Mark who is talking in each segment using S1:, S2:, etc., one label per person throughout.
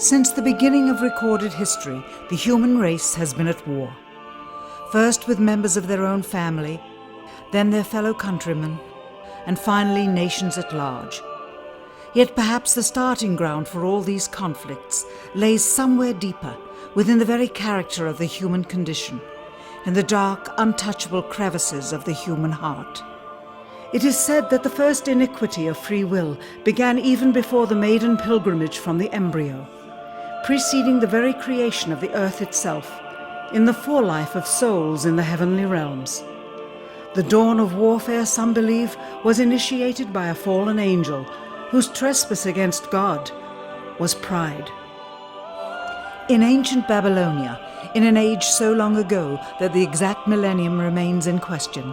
S1: Since the beginning of recorded history, the human race has been at war. First with members of their own family, then their fellow countrymen, and finally nations at large. Yet perhaps the starting ground for all these conflicts lays somewhere deeper, within the very character of the human condition, in the dark, untouchable crevices of the human heart. It is said that the first iniquity of free will began even before the maiden pilgrimage from the embryo, preceding the very creation of the earth itself, in the forelife of souls in the heavenly realms. The dawn of warfare, some believe, was initiated by a fallen angel whose trespass against God was pride. In ancient Babylonia, in an age so long ago that the exact millennium remains in question,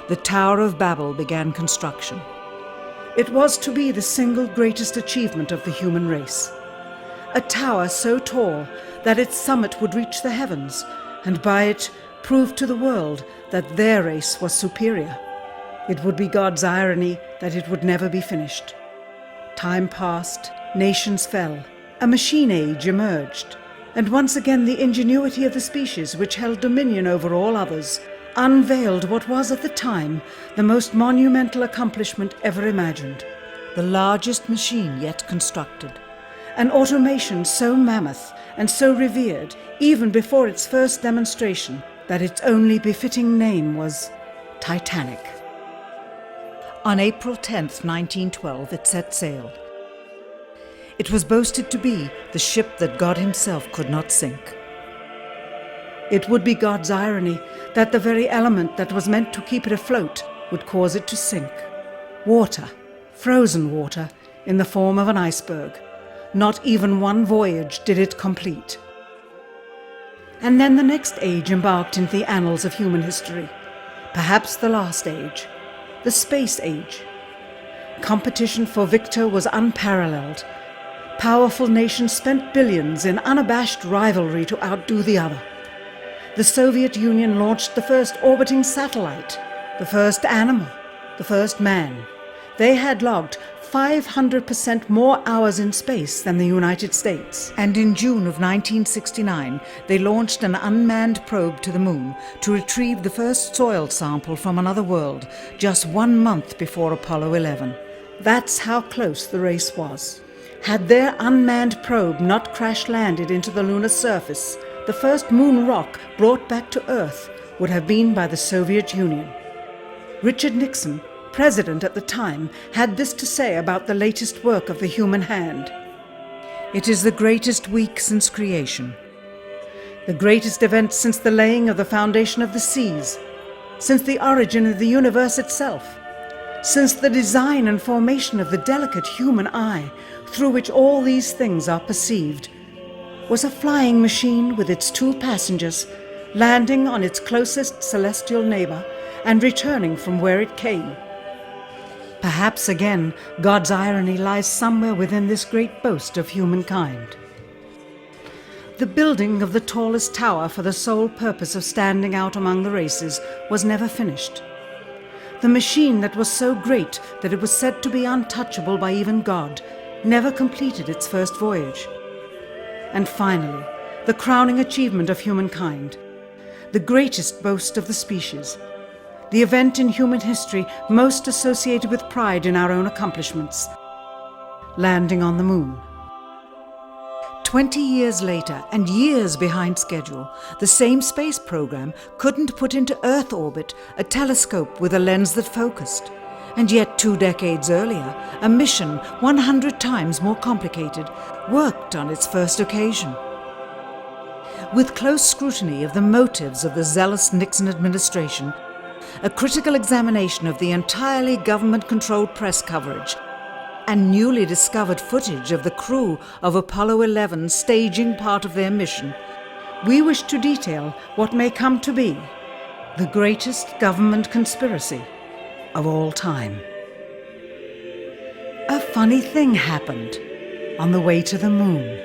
S1: the Tower of Babel began construction. It was to be the single greatest achievement of the human race. A tower so tall that its summit would reach the heavens, and by it prove to the world that their race was superior. It would be God's irony that it would never be finished. Time passed, nations fell, a machine age emerged, and once again the ingenuity of the species which held dominion over all others unveiled what was at the time the most monumental accomplishment ever imagined, the largest machine yet constructed. An automation so mammoth and so revered, even before its first demonstration, that its only befitting name was Titanic. On April 10th, 1912, it set sail. It was boasted to be the ship that God himself could not sink. It would be God's irony that the very element that was meant to keep it afloat would cause it to sink. Water, frozen water, in the form of an iceberg. Not even one voyage did it complete. And then the next age embarked into the annals of human history, perhaps the last age, the space age. Competition for victor was unparalleled. Powerful nations spent billions in unabashed rivalry to outdo the other. The Soviet Union launched the first orbiting satellite, the first animal, the first man. They had logged 500% more hours in space than the United States. And in June of 1969, they launched an unmanned probe to the moon to retrieve the first soil sample from another world, just 1 month before Apollo 11. That's how close the race was. Had their unmanned probe not crash-landed into the lunar surface, the first moon rock brought back to Earth would have been by the Soviet Union. Richard Nixon, president at the time, had this to say about the latest work of the human hand. It is the greatest week since creation, the greatest event since the laying of the foundation of the seas, since the origin of the universe itself, since the design and formation of the delicate human eye through which all these things are perceived, was a flying machine with its 2 passengers landing on its closest celestial neighbor and returning from where it came. Perhaps again, God's irony lies somewhere within this great boast of humankind. The building of the tallest tower for the sole purpose of standing out among the races was never finished. The machine that was so great that it was said to be untouchable by even God never completed its first voyage. And finally, the crowning achievement of humankind, the greatest boast of the species, the event in human history most associated with pride in our own accomplishments, landing on the moon. 20 years later, and years behind schedule, the same space program couldn't put into Earth orbit a telescope with a lens that focused. And yet 2 decades earlier, a mission 100 times more complicated worked on its first occasion. With close scrutiny of the motives of the zealous Nixon administration, a critical examination of the entirely government-controlled press coverage, and newly discovered footage of the crew of Apollo 11 staging part of their mission, we wish to detail what may come to be the greatest government conspiracy of all time. A funny thing happened on the way to the moon.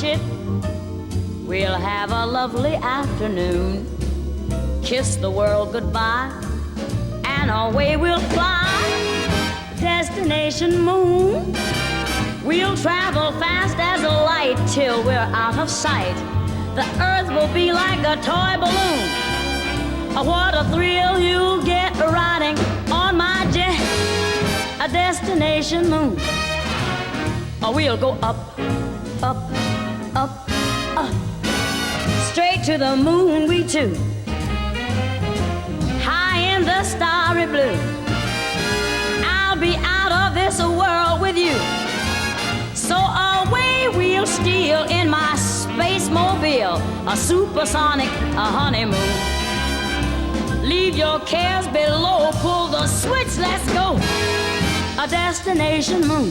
S2: ship. We'll have a lovely afternoon, kiss the world goodbye, and away we'll fly. Destination moon. We'll travel fast as a light till we're out of sight. The earth will be like a toy balloon. What a thrill you'll get riding on my jet. A destination moon. We'll go up, up, up, up. Straight to the moon we two. High in the starry blue. I'll be out of this world with you. So away we'll steal in my space mobile, a supersonic, a honeymoon. Leave your cares below, pull the switch, let's go. A destination moon.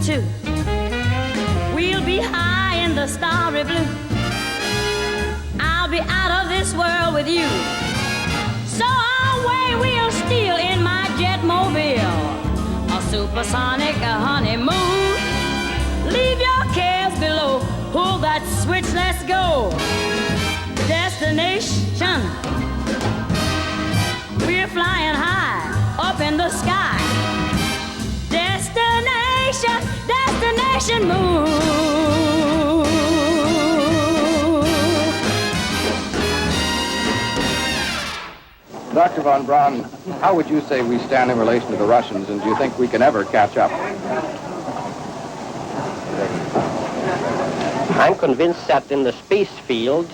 S2: Too. We'll be high in the starry blue. I'll be out of this world with you. So away we'll steal in my jet mobile, a supersonic, a honeymoon. Leave your cares below, pull that switch, let's go. Destination. We're flying high up in the sky. Destination moon.
S3: Dr. von Braun, how would you say we stand in relation to the Russians, and do you think we can ever catch up?
S4: I'm convinced that in the space field,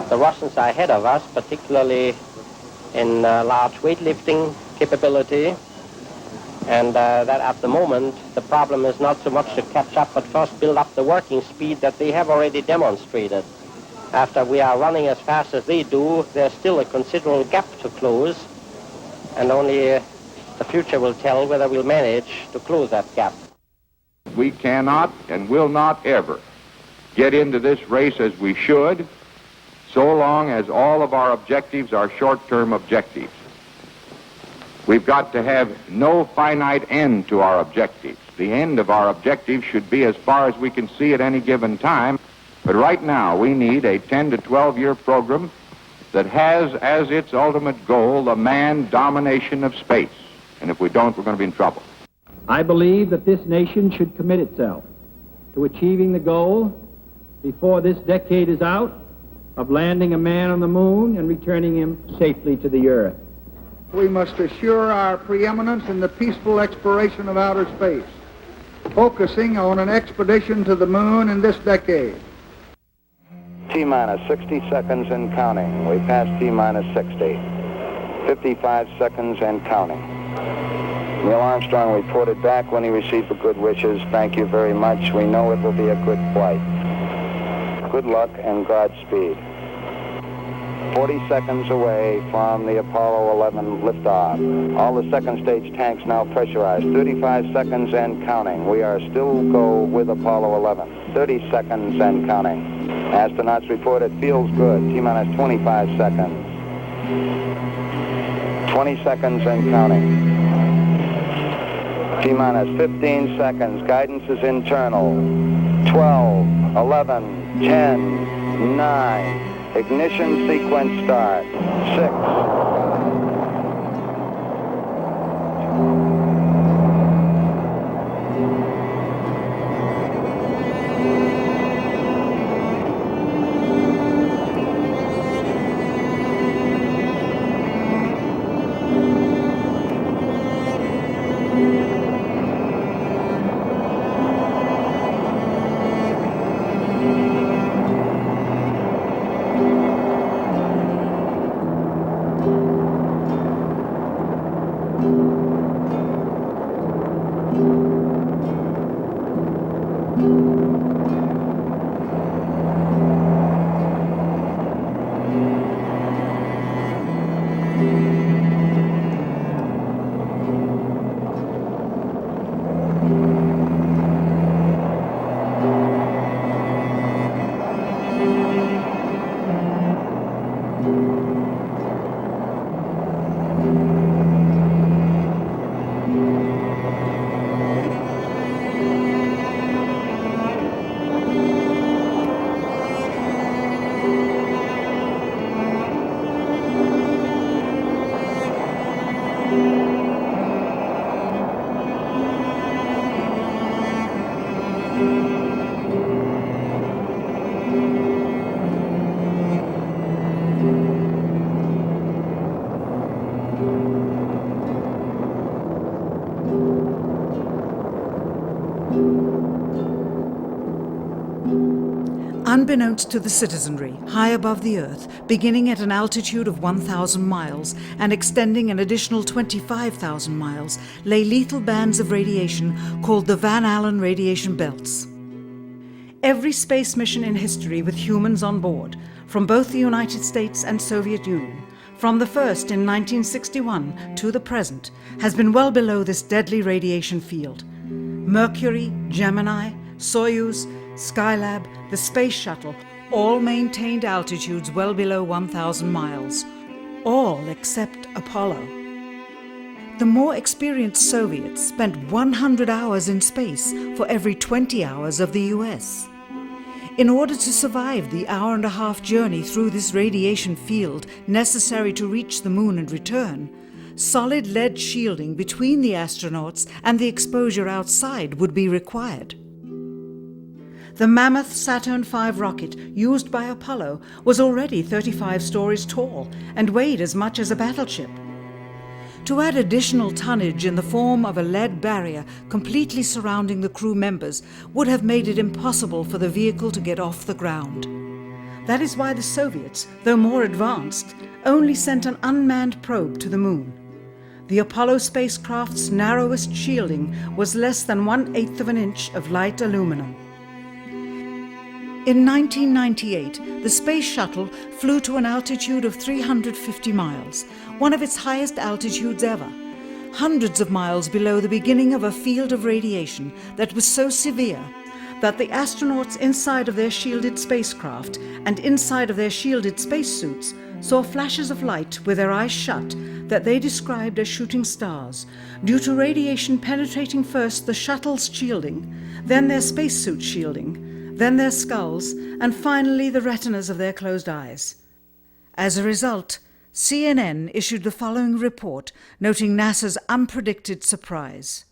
S4: the Russians are ahead of us, particularly in large weightlifting capability. And that at the moment, the problem is not so much to catch up, but first build up the working speed that they have already demonstrated. After we are running as fast as they do, there's still a considerable gap to close, and only the future will tell whether we'll manage to close that gap.
S5: We cannot and will not ever get into this race as we should, so long as all of our objectives are short-term objectives. We've got to have no finite end to our objectives. The end of our objectives should be as far as we can see at any given time. But right now, we need a 10 to 12-year program that has as its ultimate goal the manned domination of space. And if we don't, we're going to be in trouble.
S6: I believe that this nation should commit itself to achieving the goal before this decade is out of landing a man on the moon and returning him safely to the earth.
S7: We must assure our preeminence in the peaceful exploration of outer space, focusing on an expedition to the moon in this decade.
S8: T-minus 60 seconds and counting. We passed T-minus 60. 55 seconds and counting. Neil Armstrong reported back when he received the good wishes. Thank you very much. We know it will be a good flight. Good luck and Godspeed. 40 seconds away from the Apollo 11 liftoff. All the second stage tanks now pressurized. 35 seconds and counting. We are still go with Apollo 11. 30 seconds and counting. Astronauts report it feels good. T-minus 25 seconds. 20 seconds and counting. T-minus 15 seconds. Guidance is internal. 12, 11, 10, 9. Ignition sequence start. 6.
S1: unbeknownst to the citizenry, high above the Earth, beginning at an altitude of 1,000 miles and extending an additional 25,000 miles, lay lethal bands of radiation called the Van Allen radiation belts. Every space mission in history with humans on board, from both the United States and Soviet Union, from the first in 1961 to the present, has been well below this deadly radiation field. Mercury, Gemini, Soyuz, Skylab, the Space Shuttle, all maintained altitudes well below 1,000 miles. All except Apollo. The more experienced Soviets spent 100 hours in space for every 20 hours of the US. In order to survive the hour-and-a-half journey through this radiation field necessary to reach the moon and return, solid lead shielding between the astronauts and the exposure outside would be required. The mammoth Saturn V rocket used by Apollo was already 35 stories tall and weighed as much as a battleship. To add additional tonnage in the form of a lead barrier completely surrounding the crew members would have made it impossible for the vehicle to get off the ground. That is why the Soviets, though more advanced, only sent an unmanned probe to the moon. The Apollo spacecraft's narrowest shielding was less than 1/8 of an inch of light aluminum. In 1998, the Space Shuttle flew to an altitude of 350 miles, one of its highest altitudes ever, hundreds of miles below the beginning of a field of radiation that was so severe that the astronauts inside of their shielded spacecraft and inside of their shielded spacesuits saw flashes of light with their eyes shut that they described as shooting stars, due to radiation penetrating first the shuttle's shielding, then their spacesuit shielding, then their skulls, and finally the retinas of their closed eyes. As a result, CNN issued the following report noting NASA's unpredicted surprise.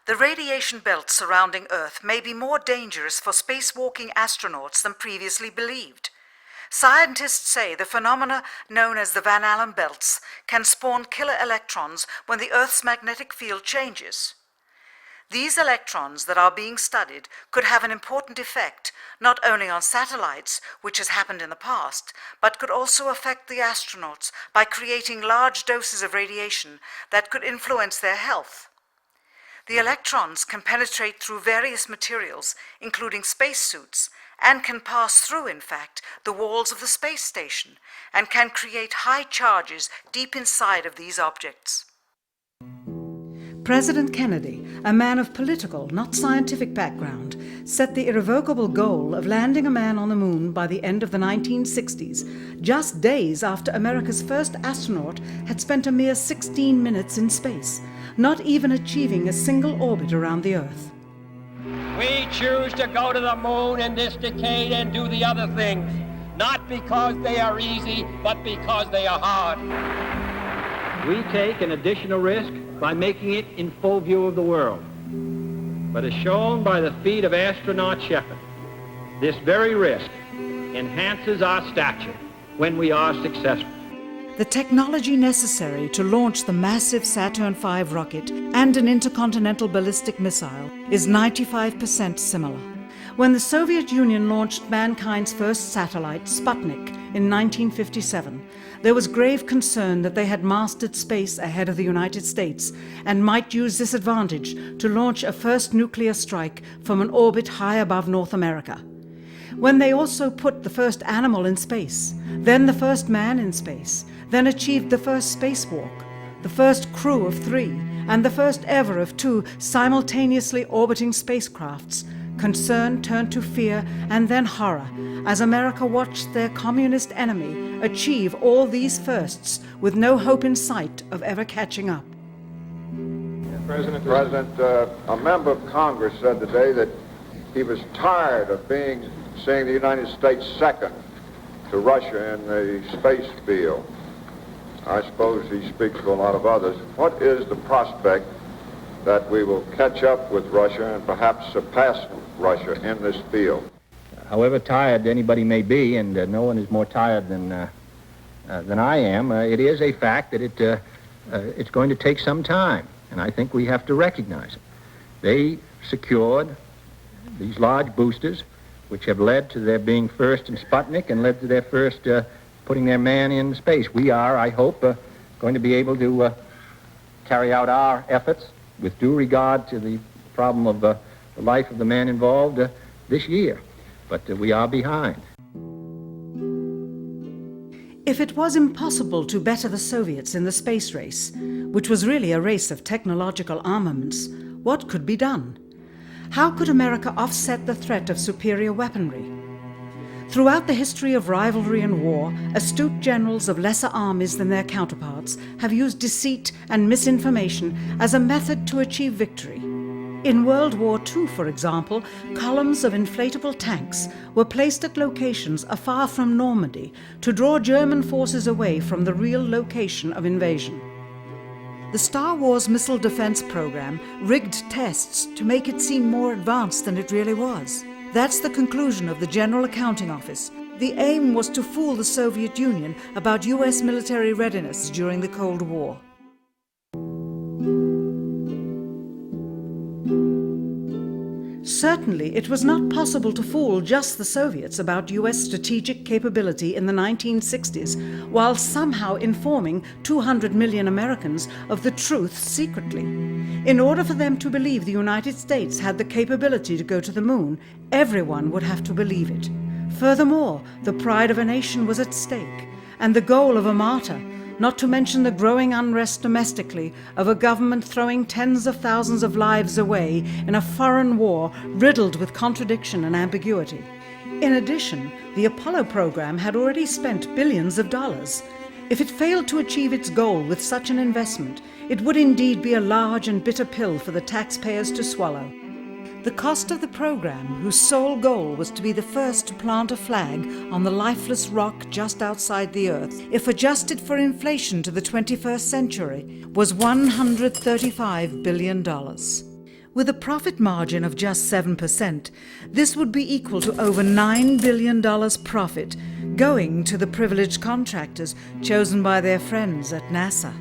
S1: The radiation belt surrounding Earth may be more dangerous for spacewalking astronauts than previously believed. Scientists say the phenomena known as the Van Allen belts can spawn killer electrons when the Earth's magnetic field changes. These electrons that are being studied could have an important effect, not only on satellites, which has happened in the past, but could also affect the astronauts by creating large doses of radiation that could influence their health. The electrons can penetrate through various materials, including spacesuits, and can pass through, in fact, the walls of the space station, and can create high charges deep inside of these objects. President Kennedy, a man of political, not scientific background, set the irrevocable goal of landing a man on the moon by the end of the 1960s, just days after America's first astronaut had spent a mere 16 minutes in space, not even achieving a single orbit around the Earth.
S6: We choose to go to the moon in this decade and do the other things, not because they are easy, but because they are hard. We take an additional risk by making it in full view of the world. But as shown by the feat of astronaut Shepard, this very risk enhances our stature when we are successful.
S1: The technology necessary to launch the massive Saturn V rocket and an intercontinental ballistic missile is 95% similar. When the Soviet Union launched mankind's first satellite, Sputnik, in 1957, there was grave concern that they had mastered space ahead of the United States and might use this advantage to launch a first nuclear strike from an orbit high above North America. When they also put the first animal in space, then the first man in space, then achieved the first spacewalk, the first crew of 3, and the first ever of 2 simultaneously orbiting spacecrafts, concern turned to fear and then horror as America watched their communist enemy achieve all these firsts with no hope in sight of ever catching up.
S5: President, a member of Congress said today that he was tired of seeing the United States second to Russia in the space field. I suppose he speaks for a lot of others. What is the prospect that we will catch up with Russia and perhaps surpass Russia in this field?
S6: However tired anybody may be, and no one is more tired than I am, it is a fact that it's going to take some time, and I think we have to recognize it. They secured these large boosters which have led to their being first in Sputnik and led to their first putting their man in space. We are, I hope, going to be able to carry out our efforts with due regard to the problem of the life of the man involved this year. But we are behind.
S1: If it was impossible to better the Soviets in the space race, which was really a race of technological armaments, what could be done? How could America offset the threat of superior weaponry? Throughout the history of rivalry and war, astute generals of lesser armies than their counterparts have used deceit and misinformation as a method to achieve victory. In World War II, for example, columns of inflatable tanks were placed at locations afar from Normandy to draw German forces away from the real location of invasion. The Star Wars missile defense program rigged tests to make it seem more advanced than it really was. That's the conclusion of the General Accounting Office. The aim was to fool the Soviet Union about US military readiness during the Cold War. Certainly, it was not possible to fool just the Soviets about US strategic capability in the 1960s, while somehow informing 200 million Americans of the truth secretly. In order for them to believe the United States had the capability to go to the moon, everyone would have to believe it. Furthermore, the pride of a nation was at stake, and the goal of a martyr, not to mention the growing unrest domestically of a government throwing tens of thousands of lives away in a foreign war riddled with contradiction and ambiguity. In addition, the Apollo program had already spent billions of dollars. If it failed to achieve its goal with such an investment, it would indeed be a large and bitter pill for the taxpayers to swallow. The cost of the program, whose sole goal was to be the first to plant a flag on the lifeless rock just outside the Earth, if adjusted for inflation to the 21st century, was $135 billion. With a profit margin of just 7%, this would be equal to over $9 billion profit going to the privileged contractors chosen by their friends at NASA.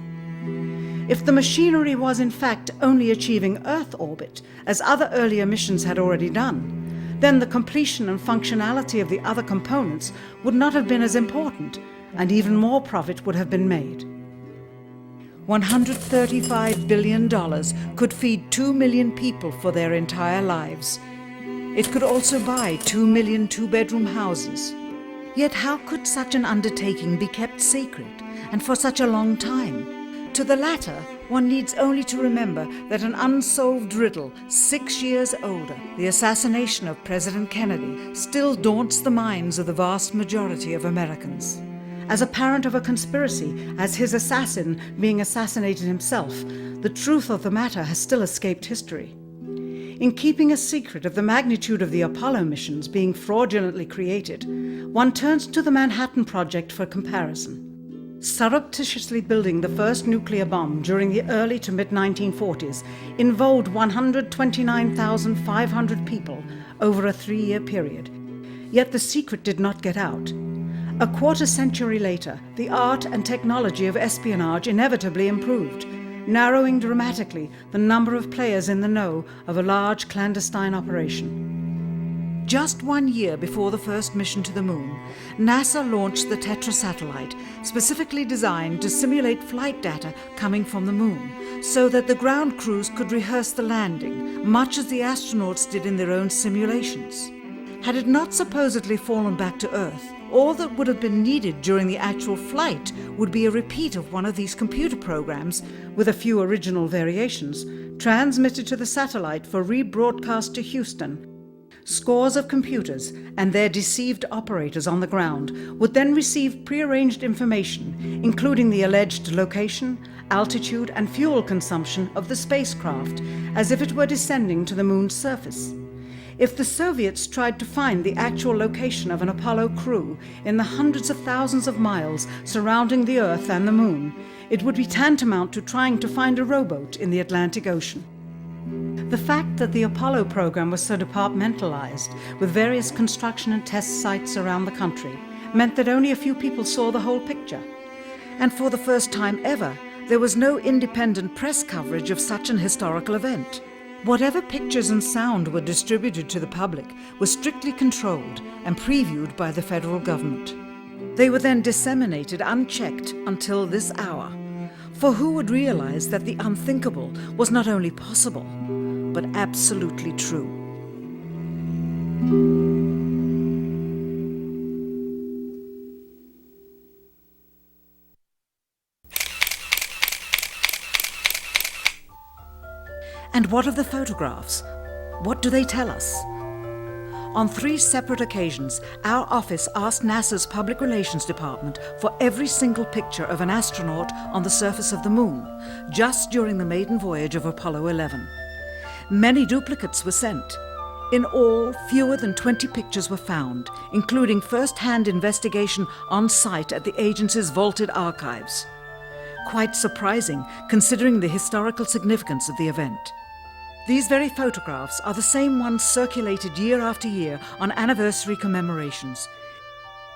S1: If the machinery was in fact only achieving Earth orbit, as other earlier missions had already done, then the completion and functionality of the other components would not have been as important, and even more profit would have been made. $135 billion could feed 2 million people for their entire lives. It could also buy 2 million two-bedroom houses. Yet how could such an undertaking be kept secret, and for such a long time? To the latter, one needs only to remember that an unsolved riddle 6 years older, the assassination of President Kennedy, still daunts the minds of the vast majority of Americans. As a parent of a conspiracy, as his assassin being assassinated himself, the truth of the matter has still escaped history. In keeping a secret of the magnitude of the Apollo missions being fraudulently created, one turns to the Manhattan Project for comparison. Surreptitiously building the first nuclear bomb during the early to mid-1940s involved 129,500 people over a 3-year period. Yet the secret did not get out. A quarter century later, the art and technology of espionage inevitably improved, narrowing dramatically the number of players in the know of a large clandestine operation. Just 1 year before the first mission to the moon, NASA launched the Tetra satellite, specifically designed to simulate flight data coming from the moon, so that the ground crews could rehearse the landing, much as the astronauts did in their own simulations. Had it not supposedly fallen back to Earth, all that would have been needed during the actual flight would be a repeat of one of these computer programs, with a few original variations, transmitted to the satellite for rebroadcast to Houston. Scores of computers and their deceived operators on the ground would then receive prearranged information, including the alleged location, altitude, and fuel consumption of the spacecraft, as if it were descending to the moon's surface. If the Soviets tried to find the actual location of an Apollo crew in the hundreds of thousands of miles surrounding the Earth and the moon, it would be tantamount to trying to find a rowboat in the Atlantic Ocean. The fact that the Apollo program was so departmentalized, with various construction and test sites around the country, meant that only a few people saw the whole picture. And for the first time ever, there was no independent press coverage of such an historical event. Whatever pictures and sound were distributed to the public were strictly controlled and previewed by the federal government. They were then disseminated unchecked until this hour. For who would realize that the unthinkable was not only possible, but absolutely true? And what of the photographs? What do they tell us? On 3 separate occasions, our office asked NASA's Public Relations Department for every single picture of an astronaut on the surface of the Moon, just during the maiden voyage of Apollo 11. Many duplicates were sent. In all, fewer than 20 pictures were found, including first-hand investigation on site at the agency's vaulted archives. Quite surprising, considering the historical significance of the event. These very photographs are the same ones circulated year after year on anniversary commemorations.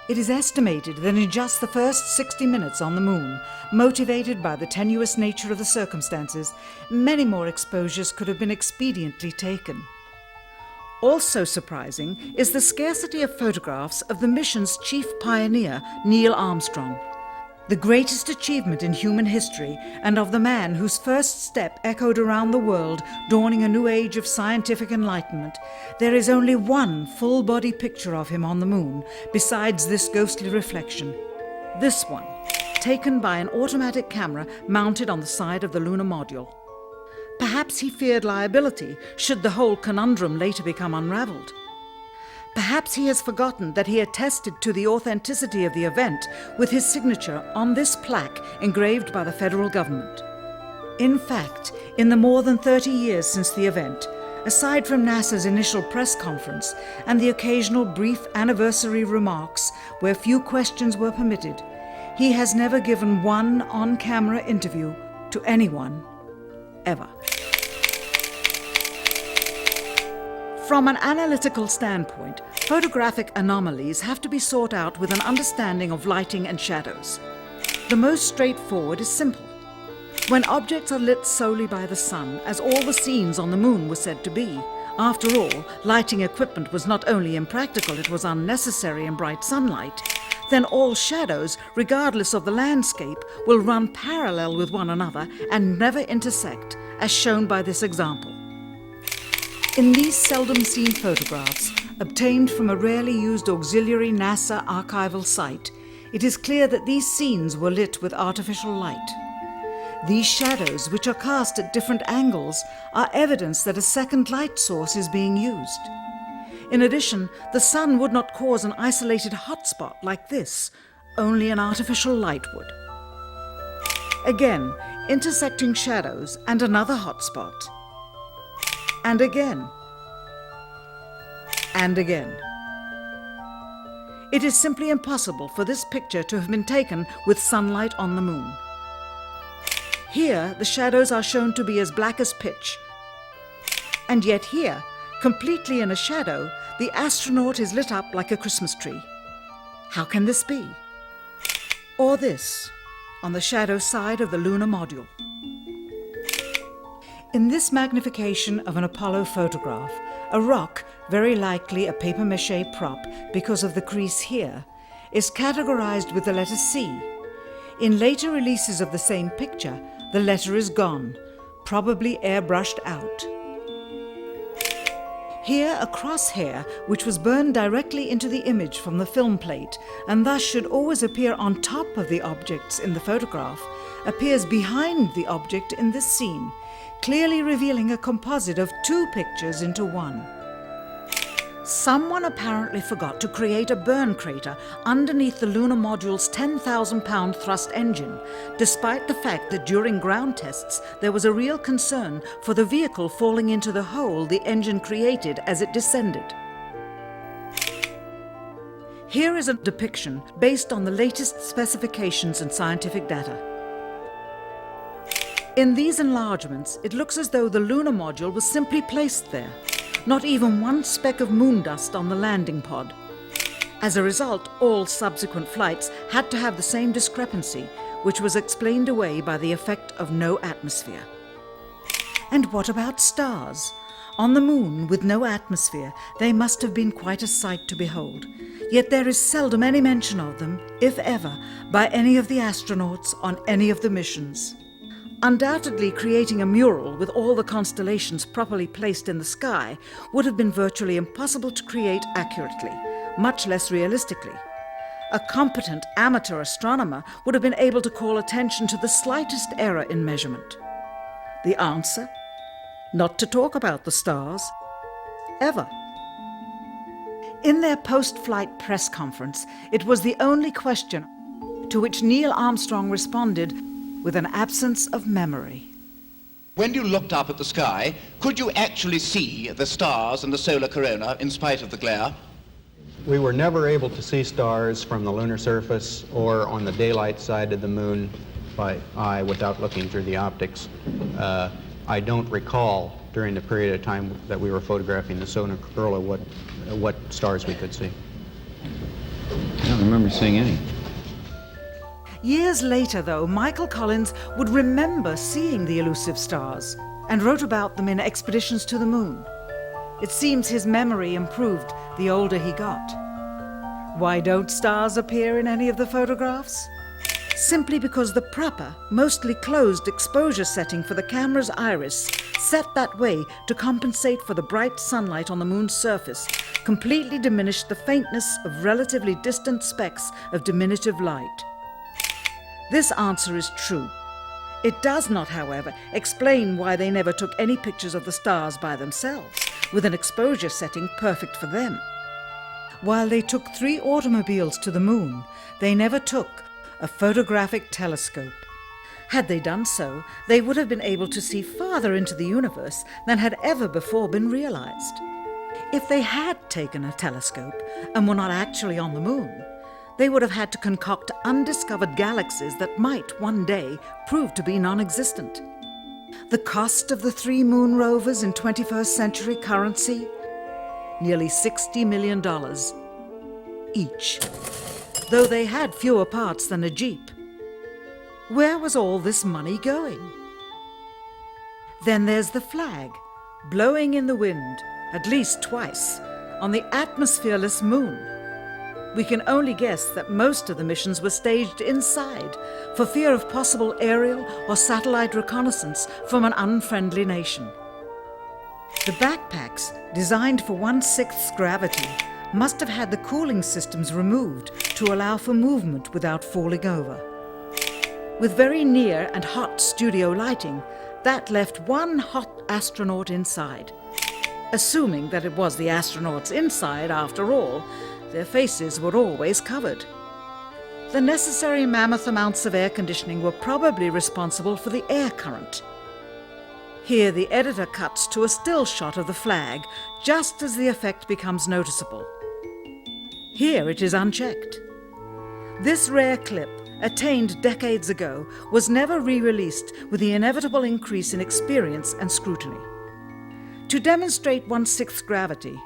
S1: It is estimated that in just the first 60 minutes on the Moon, motivated by the tenuous nature of the circumstances, many more exposures could have been expediently taken. Also surprising is the scarcity of photographs of the mission's chief pioneer, Neil Armstrong. The greatest achievement in human history, and of the man whose first step echoed around the world, dawning a new age of scientific enlightenment, there is only one full-body picture of him on the Moon, besides this ghostly reflection. This one, taken by an automatic camera mounted on the side of the lunar module. Perhaps he feared liability should the whole conundrum later become unraveled. Perhaps he has forgotten that he attested to the authenticity of the event with his signature on this plaque engraved by the federal government. In fact, in the more than 30 years since the event, aside from NASA's initial press conference and the occasional brief anniversary remarks where few questions were permitted, he has never given one on-camera interview to anyone, ever. From an analytical standpoint, photographic anomalies have to be sought out with an understanding of lighting and shadows. The most straightforward is simple. When objects are lit solely by the sun, as all the scenes on the Moon were said to be, after all, lighting equipment was not only impractical, it was unnecessary in bright sunlight, then all shadows, regardless of the landscape, will run parallel with one another and never intersect, as shown by this example. In these seldom-seen photographs, obtained from a rarely used auxiliary NASA archival site, it is clear that these scenes were lit with artificial light. These shadows, which are cast at different angles, are evidence that a second light source is being used. In addition, the sun would not cause an isolated hotspot like this, only an artificial light would. Again, intersecting shadows and another hotspot. And again. And again. It is simply impossible for this picture to have been taken with sunlight on the Moon. Here, the shadows are shown to be as black as pitch. And yet here, completely in a shadow, the astronaut is lit up like a Christmas tree. How can this be? Or this, on the shadow side of the lunar module. In this magnification of an Apollo photograph, a rock, very likely a papier-mâché prop because of the crease here, is categorized with the letter C. In later releases of the same picture, the letter is gone, probably airbrushed out. Here, a crosshair, which was burned directly into the image from the film plate, and thus should always appear on top of the objects in the photograph, appears behind the object in this scene, clearly revealing a composite of 2 pictures into one. Someone apparently forgot to create a burn crater underneath the lunar module's 10,000-pound thrust engine, despite the fact that during ground tests there was a real concern for the vehicle falling into the hole the engine created as it descended. Here is a depiction based on the latest specifications and scientific data. In these enlargements, it looks as though the lunar module was simply placed there. Not even one speck of moon dust on the landing pod. As a result, all subsequent flights had to have the same discrepancy, which was explained away by the effect of no atmosphere. And what about stars? On the moon, with no atmosphere, they must have been quite a sight to behold. Yet there is seldom any mention of them, if ever, by any of the astronauts on any of the missions. Undoubtedly, creating a mural with all the constellations properly placed in the sky would have been virtually impossible to create accurately, much less realistically. A competent amateur astronomer would have been able to call attention to the slightest error in measurement. The answer? Not to talk about the stars. Ever. In their post-flight press conference, it was the only question to which Neil Armstrong responded with an absence of memory.
S9: When you looked up at the sky, could you actually see the stars and the solar corona in spite of the glare?
S10: We were never able to see stars from the lunar surface or on the daylight side of the moon by eye without looking through the optics. I don't recall during the period of time that we were photographing the solar corona what stars we could see.
S11: I don't remember seeing any.
S1: Years later, though, Michael Collins would remember seeing the elusive stars and wrote about them in Expeditions to the Moon. It seems his memory improved the older he got. Why don't stars appear in any of the photographs? Simply because the proper, mostly closed exposure setting for the camera's iris, set that way to compensate for the bright sunlight on the moon's surface, completely diminished the faintness of relatively distant specks of diminutive light. This answer is true. It does not, however, explain why they never took any pictures of the stars by themselves, with an exposure setting perfect for them. While they took 3 automobiles to the moon, they never took a photographic telescope. Had they done so, they would have been able to see farther into the universe than had ever before been realized. If they had taken a telescope and were not actually on the moon, they would have had to concoct undiscovered galaxies that might one day prove to be non-existent. The cost of the 3 moon rovers in 21st century currency? Nearly $60 million each, though they had fewer parts than a Jeep. Where was all this money going? Then there's the flag, blowing in the wind, at least twice, on the atmosphereless moon. We can only guess that most of the missions were staged inside for fear of possible aerial or satellite reconnaissance from an unfriendly nation. The backpacks, designed for 1/6 gravity, must have had the cooling systems removed to allow for movement without falling over. With very near and hot studio lighting, that left one hot astronaut inside. Assuming that it was the astronauts inside, after all, their faces were always covered. The necessary mammoth amounts of air conditioning were probably responsible for the air current. Here the editor cuts to a still shot of the flag, just as the effect becomes noticeable. Here it is unchecked. This rare clip, attained decades ago, was never re-released with the inevitable increase in experience and scrutiny. To demonstrate 1/6 gravity,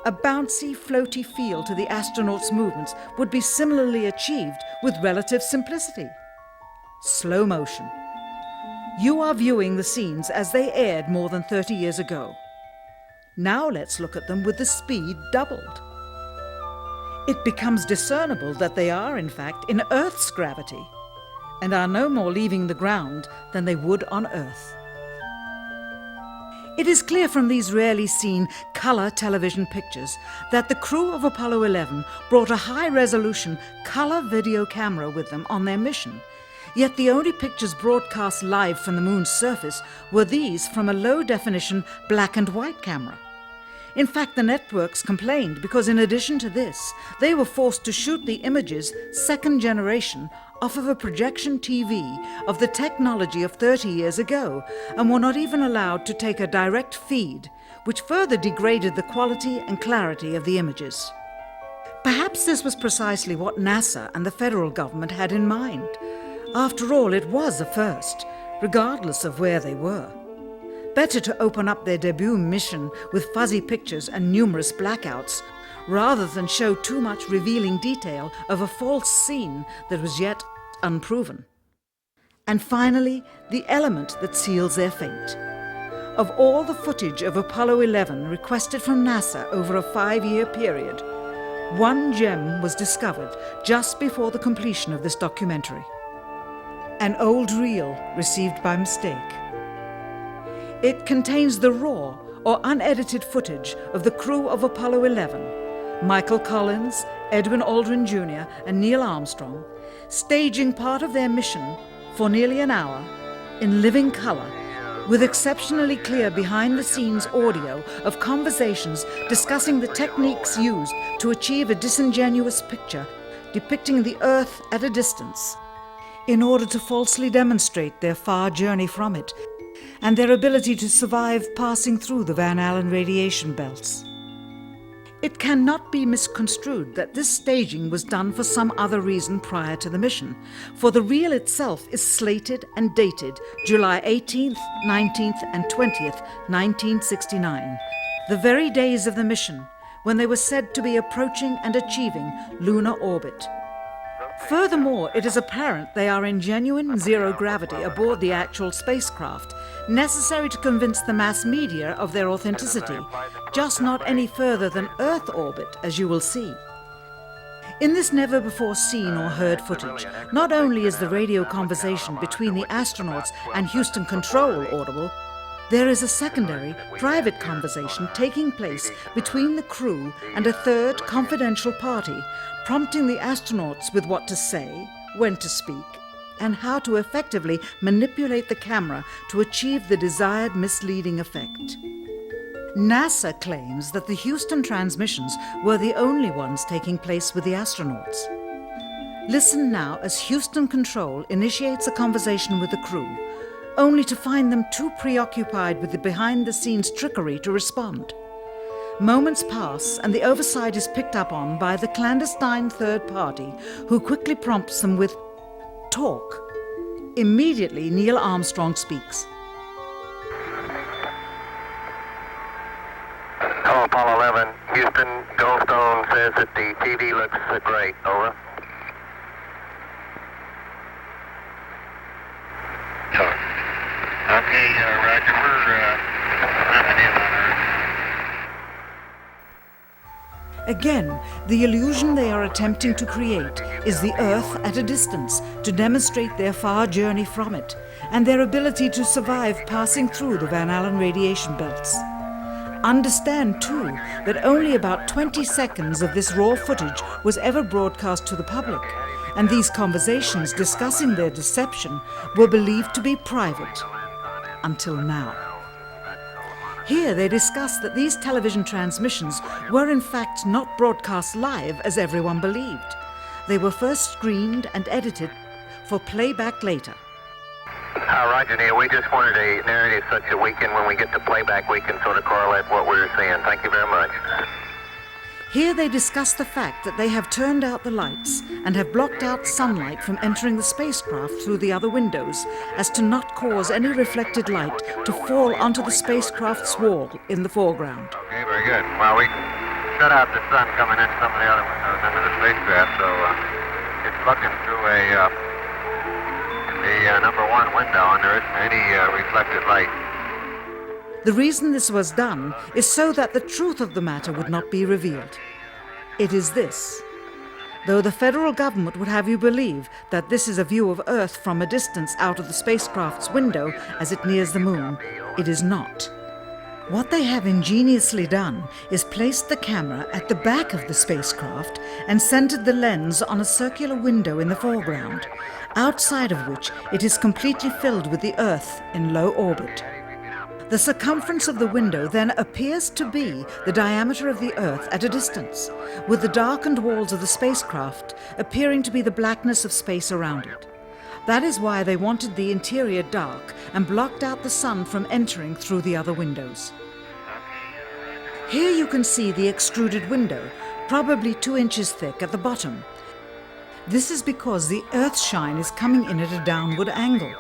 S1: a bouncy, floaty feel to the astronauts' movements would be similarly achieved with relative simplicity. Slow motion. You are viewing the scenes as they aired more than 30 years ago. Now let's look at them with the speed doubled. It becomes discernible that they are, in fact, in Earth's gravity, and are no more leaving the ground than they would on Earth. It is clear from these rarely seen color television pictures that the crew of Apollo 11 brought a high-resolution color video camera with them on their mission, yet the only pictures broadcast live from the moon's surface were these from a low-definition black and white camera. In fact, the networks complained because in addition to this, they were forced to shoot the images, second generation, off of a projection TV of the technology of 30 years ago, and were not even allowed to take a direct feed, which further degraded the quality and clarity of the images. Perhaps this was precisely what NASA and the federal government had in mind. After all, it was a first, regardless of where they were. Better to open up their debut mission with fuzzy pictures and numerous blackouts, rather than show too much revealing detail of a false scene that was yet unproven. And finally, the element that seals their fate. Of all the footage of Apollo 11 requested from NASA over a 5-year period, one gem was discovered just before the completion of this documentary. An old reel received by mistake. It contains the raw or unedited footage of the crew of Apollo 11, Michael Collins, Edwin Aldrin Jr. and Neil Armstrong, staging part of their mission for nearly an hour in living color, with exceptionally clear behind-the-scenes audio of conversations discussing the techniques used to achieve a disingenuous picture depicting the Earth at a distance, in order to falsely demonstrate their far journey from it and their ability to survive passing through the Van Allen radiation belts. It cannot be misconstrued that this staging was done for some other reason prior to the mission, for the reel itself is slated and dated July 18th, 19th and 20th, 1969, the very days of the mission when they were said to be approaching and achieving lunar orbit. Furthermore, it is apparent they are in genuine zero gravity aboard the actual spacecraft, necessary to convince the mass media of their authenticity, just not any further than Earth orbit, as you will see. In this never-before-seen or heard footage, not only is the radio conversation between the astronauts and Houston Control audible, there is a secondary, private conversation taking place between the crew and a third confidential party, prompting the astronauts with what to say, when to speak, and how to effectively manipulate the camera to achieve the desired misleading effect. NASA claims that the Houston transmissions were the only ones taking place with the astronauts. Listen now as Houston Control initiates a conversation with the crew, only to find them too preoccupied with the behind-the-scenes trickery to respond. Moments pass and the oversight is picked up on by the clandestine third party, who quickly prompts them with, "Talk." Immediately, Neil Armstrong speaks.
S8: Hello, Apollo 11. Houston, Goldstone says that the TV looks great. Over. Okay, Roger. We're wrapping in on Earth.
S1: Again, the illusion they are attempting to create is the Earth at a distance to demonstrate their far journey from it and their ability to survive passing through the Van Allen radiation belts. Understand, too, that only about 20 seconds of this raw footage was ever broadcast to the public, and these conversations discussing their deception were believed to be private. Until now. Here they discuss that these television transmissions were in fact not broadcast live as everyone believed. They were first screened and edited for playback later.
S8: Roger, Neil. We just wanted a narrative such that we can, when we get to playback, we can sort of correlate what we're seeing. Thank you very much.
S1: Here they discuss the fact that they have turned out the lights and have blocked out sunlight from entering the spacecraft through the other windows, as to not cause any reflected light to fall onto the spacecraft's wall in the foreground.
S8: Okay, very good. Well, we shut out the sun coming in some of the other windows into the spacecraft, so it's looking through the number one window, and there isn't any reflected light.
S1: The reason this was done is so that the truth of the matter would not be revealed. It is this. Though the federal government would have you believe that this is a view of Earth from a distance out of the spacecraft's window as it nears the moon, it is not. What they have ingeniously done is placed the camera at the back of the spacecraft and centered the lens on a circular window in the foreground, outside of which it is completely filled with the Earth in low orbit. The circumference of the window then appears to be the diameter of the Earth at a distance, with the darkened walls of the spacecraft appearing to be the blackness of space around it. That is why they wanted the interior dark and blocked out the sun from entering through the other windows. Here you can see the extruded window, probably 2 inches thick at the bottom. This is because the Earth's shine is coming in at a downward angle.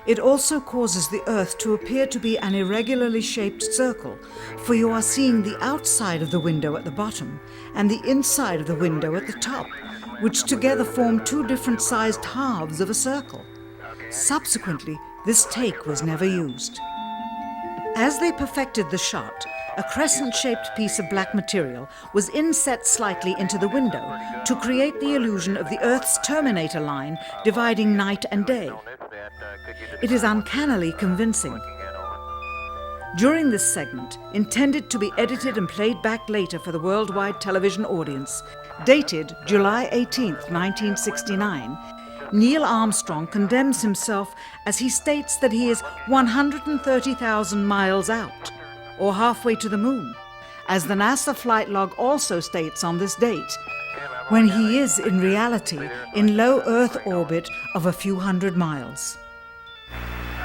S1: It also causes the Earth to appear to be an irregularly shaped circle, for you are seeing the outside of the window at the bottom and the inside of the window at the top, which together form 2 different sized halves of a circle. Subsequently, this take was never used. As they perfected the shot, a crescent-shaped piece of black material was inset slightly into the window to create the illusion of the Earth's terminator line dividing night and day. It is uncannily convincing. During this segment, intended to be edited and played back later for the worldwide television audience, dated July 18, 1969, Neil Armstrong condemns himself as he states that he is 130,000 miles out, or halfway to the moon, as the NASA flight log also states on this date, when he is in reality in low Earth orbit of a few hundred miles.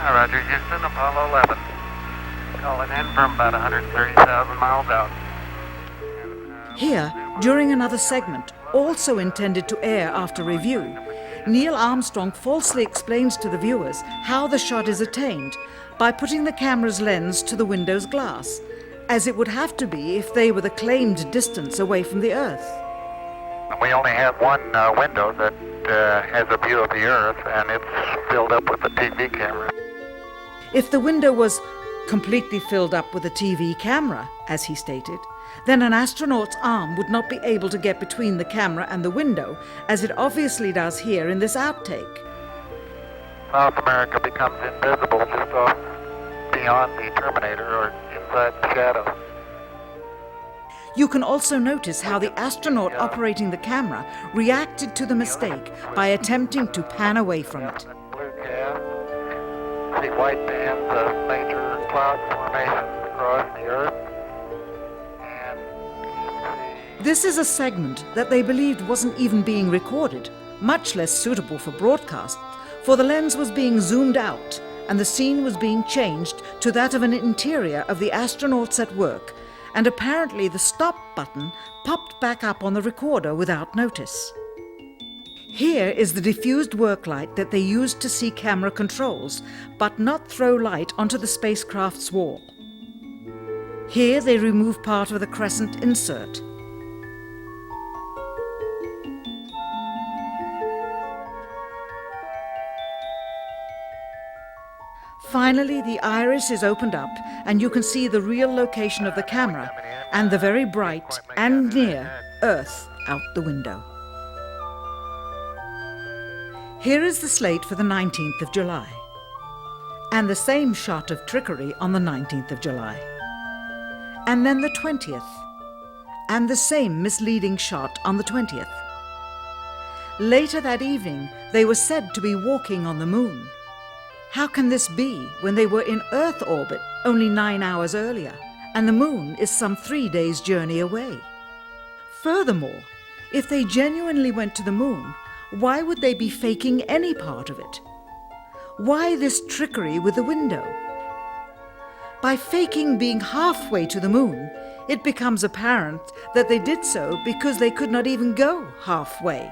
S12: Roger, Houston, Apollo 11. Calling in from about 130,000 miles out.
S1: Here, during another segment, also intended to air after review, Neil Armstrong falsely explains to the viewers how the shot is attained by putting the camera's lens to the window's glass, as it would have to be if they were the claimed distance away from the Earth.
S12: We only have one window that has a view of the Earth, and it's filled up with a TV camera.
S1: If the window was completely filled up with a TV camera, as he stated, then an astronaut's arm would not be able to get between the camera and the window, as it obviously does here in this outtake.
S12: South America becomes invisible just off beyond the Terminator or inside the shadow.
S1: You can also notice how the astronaut operating the camera reacted to the mistake by attempting to pan away from it.
S12: Blue gas, see white bands of major cloud formations across the Earth.
S1: This is a segment that they believed wasn't even being recorded, much less suitable for broadcast, for the lens was being zoomed out and the scene was being changed to that of an interior of the astronauts at work, and apparently the stop button popped back up on the recorder without notice. Here is the diffused work light that they used to see camera controls, but not throw light onto the spacecraft's wall. Here they remove part of the crescent insert. Finally, the iris is opened up and you can see the real location of the camera and the very bright and near Earth out the window. Here is the slate for the 19th of July, and the same shot of trickery on the 19th of July, and then the 20th, and the same misleading shot on the 20th. Later that evening, they were said to be walking on the moon. How can this be when they were in Earth orbit only 9 hours earlier, and the moon is some 3 days' journey away? Furthermore, if they genuinely went to the moon, why would they be faking any part of it? Why this trickery with the window? By faking being halfway to the moon, it becomes apparent that they did so because they could not even go halfway.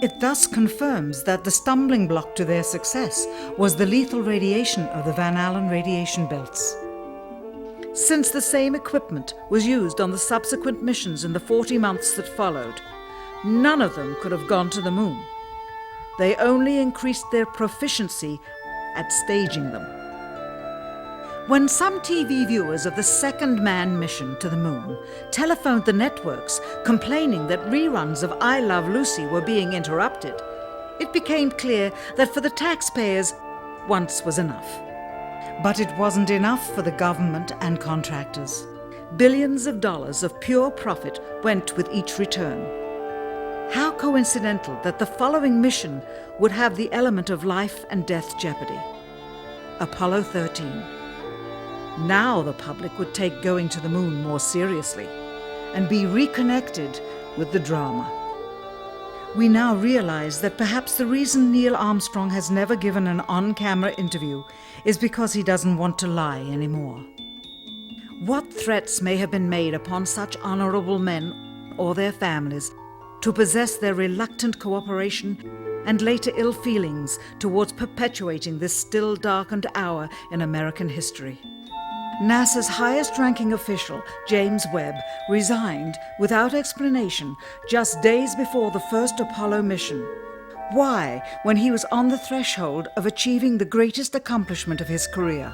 S1: It thus confirms that the stumbling block to their success was the lethal radiation of the Van Allen radiation belts. Since the same equipment was used on the subsequent missions in the 40 months that followed, none of them could have gone to the moon. They only increased their proficiency at staging them. When some TV viewers of the second manned mission to the moon telephoned the networks complaining that reruns of I Love Lucy were being interrupted, it became clear that for the taxpayers, once was enough. But it wasn't enough for the government and contractors. Billions of dollars of pure profit went with each return. How coincidental that the following mission would have the element of life and death jeopardy. Apollo 13. Now the public would take going to the moon more seriously and be reconnected with the drama. We now realize that perhaps the reason Neil Armstrong has never given an on-camera interview is because he doesn't want to lie anymore. What threats may have been made upon such honorable men or their families to possess their reluctant cooperation and later ill feelings towards perpetuating this still darkened hour in American history. NASA's highest-ranking official, James Webb, resigned without explanation just days before the first Apollo mission. Why, when he was on the threshold of achieving the greatest accomplishment of his career?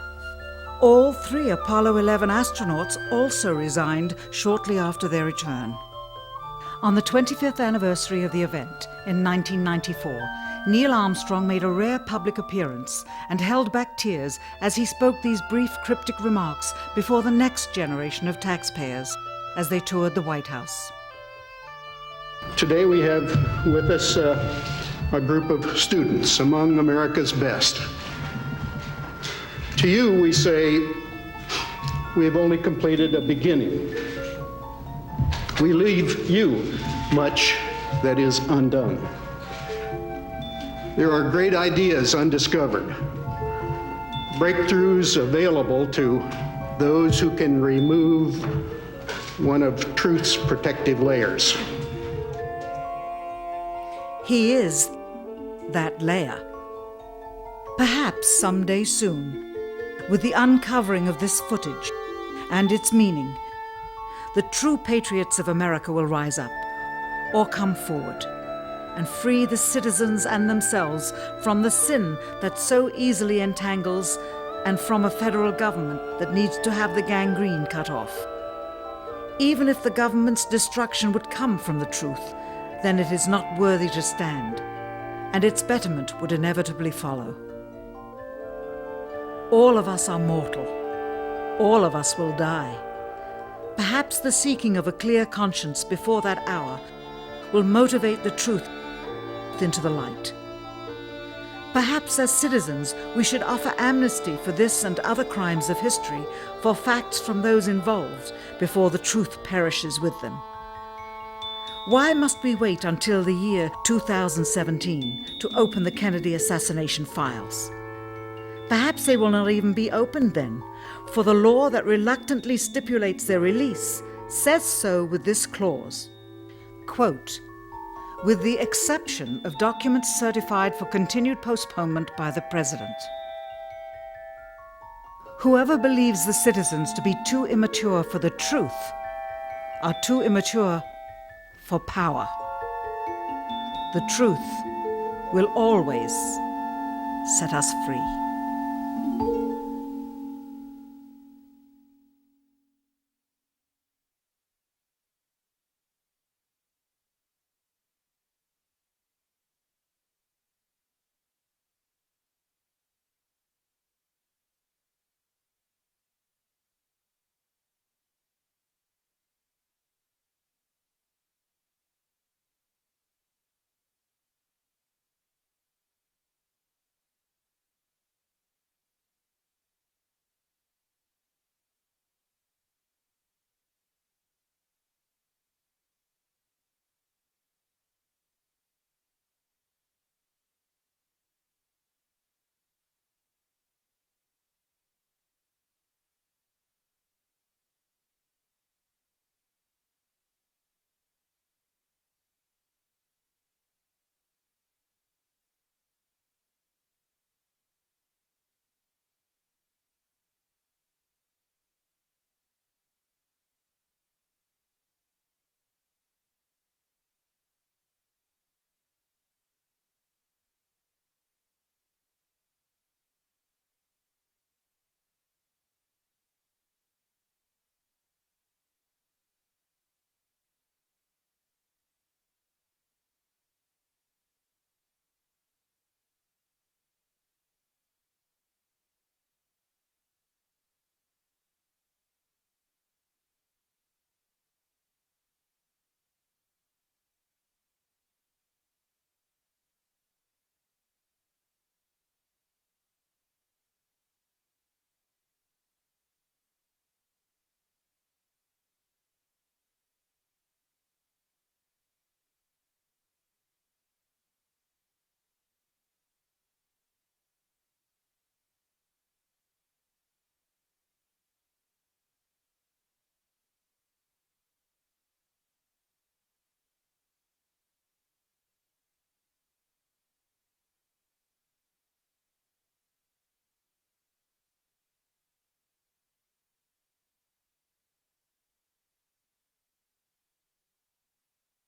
S1: All 3 Apollo 11 astronauts also resigned shortly after their return. On the 25th anniversary of the event in 1994, Neil Armstrong made a rare public appearance and held back tears as he spoke these brief cryptic remarks before the next generation of taxpayers as they toured the White House.
S13: Today we have with us a group of students among America's best. To you we say, we have only completed a beginning. We leave you much that is undone. There are great ideas undiscovered, breakthroughs available to those who can remove one of truth's protective layers.
S1: He is that layer. Perhaps someday soon, with the uncovering of this footage and its meaning, the true patriots of America will rise up or come forward and free the citizens and themselves from the sin that so easily entangles and from a federal government that needs to have the gangrene cut off. Even if the government's destruction would come from the truth, then it is not worthy to stand, and its betterment would inevitably follow. All of us are mortal. All of us will die. Perhaps the seeking of a clear conscience before that hour will motivate the truth into the light. Perhaps as citizens we should offer amnesty for this and other crimes of history, for facts from those involved, before the truth perishes with them. Why must we wait until the year 2017 to open the Kennedy assassination files? Perhaps they will not even be opened then, for the law that reluctantly stipulates their release says so with this clause, quote, with the exception of documents certified for continued postponement by the President. Whoever believes the citizens to be too immature for the truth are too immature for power. The truth will always set us free.